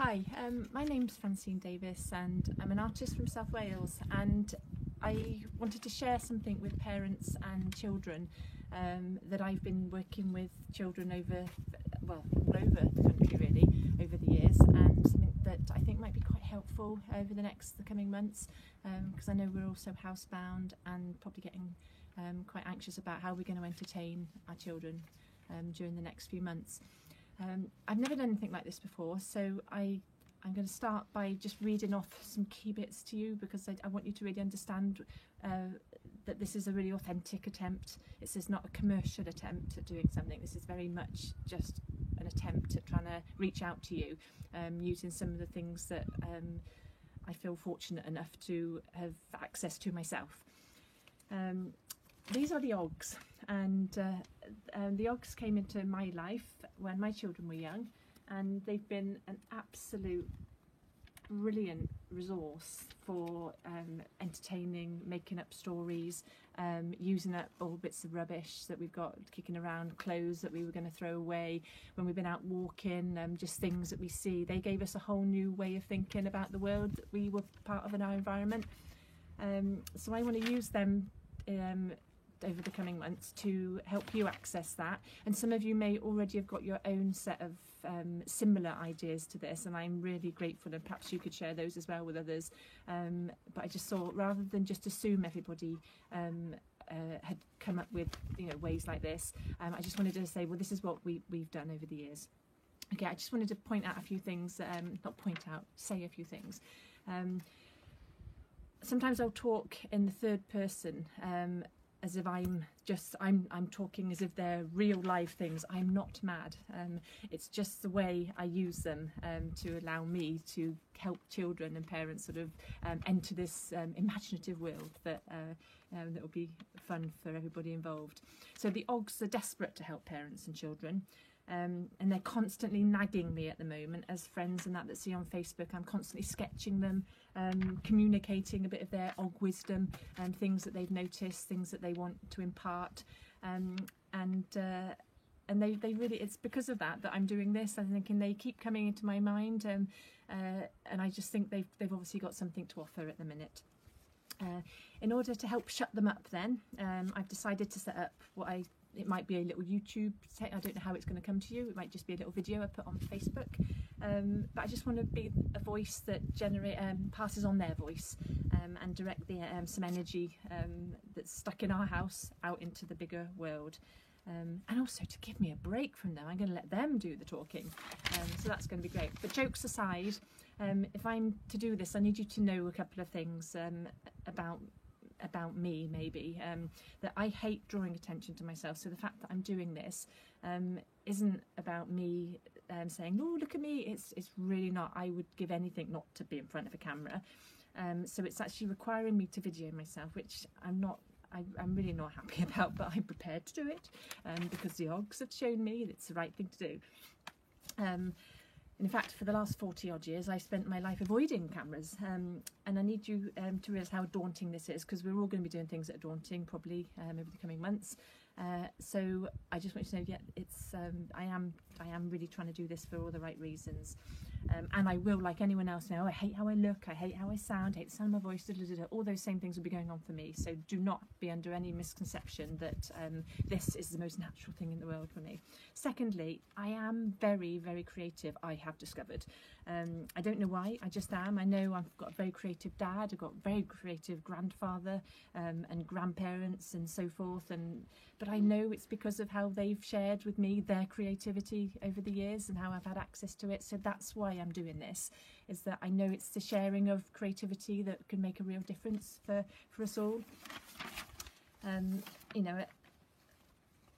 Hi, my name's Francine Davis and I'm an artist from South Wales, and I wanted to share something with parents and children that I've been working with children all over the country really over the years, and something that I think might be quite helpful over the coming months, because I know we're also housebound and probably getting quite anxious about how we're going to entertain our children during the next few months. I've never done anything like this before, so I'm going to start by just reading off some key bits to you, because I want you to really understand that this is a really authentic attempt. This is not a commercial attempt at doing something. This is very much just an attempt at trying to reach out to you, using some of the things that I feel fortunate enough to have access to myself. These are the Oggs, and the Oggs came into my life when my children were young, and they've been an absolute brilliant resource for entertaining, making up stories, using up all bits of rubbish that we've got kicking around, clothes that we were going to throw away when we've been out walking, just things that we see. They gave us a whole new way of thinking about the world that we were part of in our environment. So I want to use them over the coming months to help you access that, and some of you may already have got your own set of similar ideas to this, and I'm really grateful, and perhaps you could share those as well with others, but I just thought, rather than just assume everybody had come up with ways like this, I just wanted to say, well, this is what we've done over the years. Okay, I just wanted to point out a few things, say a few things. Sometimes I'll talk in the third person, as if I'm talking as if they're real live things. I'm not mad. It's just the way I use them to allow me to help children and parents sort of enter this imaginative world that will be fun for everybody involved. So the Oggs are desperate to help parents and children. And they're constantly nagging me at the moment as friends and that see on Facebook. I'm constantly sketching them, communicating a bit of their Ogg wisdom and things that they've noticed, things that they want to impart, and they really, it's because of that I'm doing this. I'm thinking they keep coming into my mind, and I just think they've obviously got something to offer at the minute. In order to help shut them up then, I've decided to set up it might be a little YouTube. I don't know how it's going to come to you. It might just be a little video I put on Facebook. But I just want to be a voice that passes on their voice, and direct some energy that's stuck in our house out into the bigger world. And also to give me a break from them. I'm going to let them do the talking. So that's going to be great. But jokes aside, if I'm to do this, I need you to know a couple of things about me, maybe, that I hate drawing attention to myself. So the fact that I'm doing this isn't about me saying, oh, look at me. It's really not. I would give anything not to be in front of a camera. So it's actually requiring me to video myself, which I'm really not happy about, but I'm prepared to do it because the Oggs have shown me it's the right thing to do. In fact, for the last 40 odd years, I spent my life avoiding cameras, and I need you to realise how daunting this is, because we're all going to be doing things that are daunting probably over the coming months. So I just want you to know, I am really trying to do this for all the right reasons. And I will, like anyone else, know I hate how I look, I hate how I sound, I hate the sound of my voice, all those same things will be going on for me. So do not be under any misconception that this is the most natural thing in the world for me. Secondly, I am very, very creative, I have discovered. I don't know why, I just am. I know I've got a very creative dad, I've got a very creative grandfather and grandparents and so forth, but I know it's because of how they've shared with me their creativity over the years and how I've had access to it. So that's why I'm doing this, is that I know it's the sharing of creativity that can make a real difference for us all.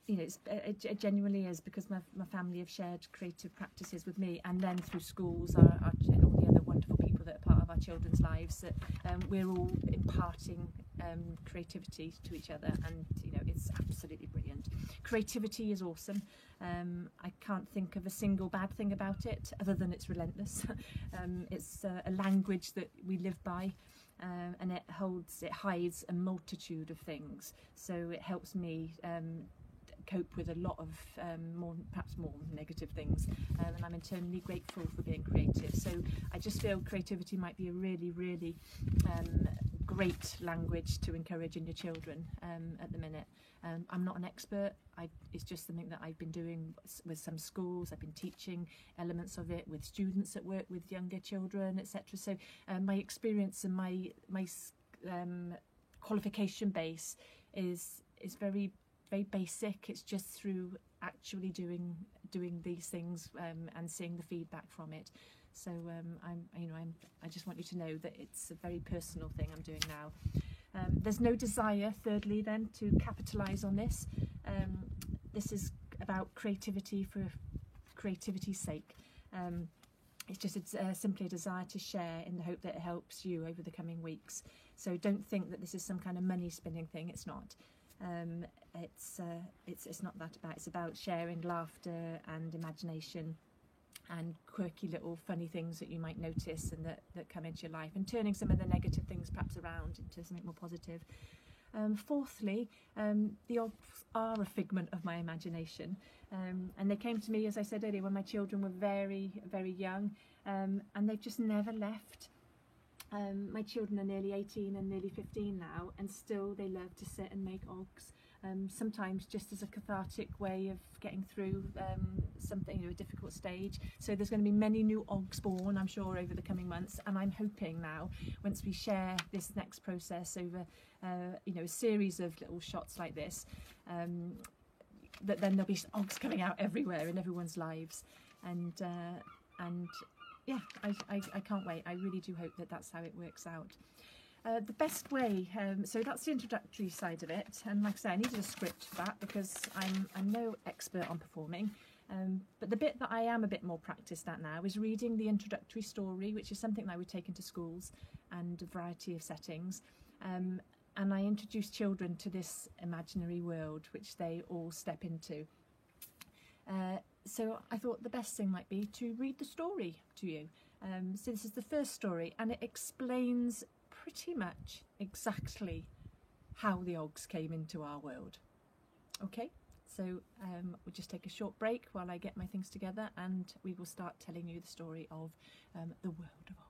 It genuinely is, because my family have shared creative practices with me, and then through schools and all the other wonderful people that are part of our children's lives, that we're all imparting creativity to each other, and it's absolutely brilliant. Creativity is awesome. I can't think of a single bad thing about it other than it's relentless. It's a language that we live by, and it hides a multitude of things, so it helps me cope with a lot of perhaps more negative things, and I'm eternally grateful for being creative. So So I just feel creativity might be a really, really great language to encourage in your children at the minute. I'm not an expert. It's just something that I've been doing with some schools. I've been teaching elements of it with students at work with younger children, etc. So my experience and my qualification base is very, very basic. It's just through actually doing these things and seeing the feedback from it. So I just want you to know that it's a very personal thing I'm doing now. There's no desire, thirdly, then, to capitalise on this. This is about creativity for creativity's sake. It's just simply a desire to share in the hope that it helps you over the coming weeks. So don't think that this is some kind of money spinning thing. It's not. It's not that about. It's about sharing laughter and imagination and quirky little funny things that you might notice and that come into your life, and turning some of the negative things perhaps around into something more positive. Fourthly, the Oggs are a figment of my imagination, and they came to me, as I said earlier, when my children were very, very young, and they've just never left. My children are nearly 18 and nearly 15 now, and still they love to sit and make Oggs. Sometimes just as a cathartic way of getting through something, a difficult stage. So there's going to be many new Oggs born, I'm sure, over the coming months, and I'm hoping now, once we share this next process over a series of little shots like this, that then there'll be Oggs coming out everywhere in everyone's lives, and yeah, I can't wait. I really do hope that that's how it works out. The best way, so that's the introductory side of it, and like I say, I needed a script for that because I'm no expert on performing, but the bit that I am a bit more practiced at now is reading the introductory story, which is something that I would take into schools and a variety of settings, and I introduce children to this imaginary world which they all step into. So I thought the best thing might be to read the story to you. So this is the first story, and it explains pretty much exactly how the Oggs came into our world. Okay, so we'll just take a short break while I get my things together, and we will start telling you the story of the world of Oggs.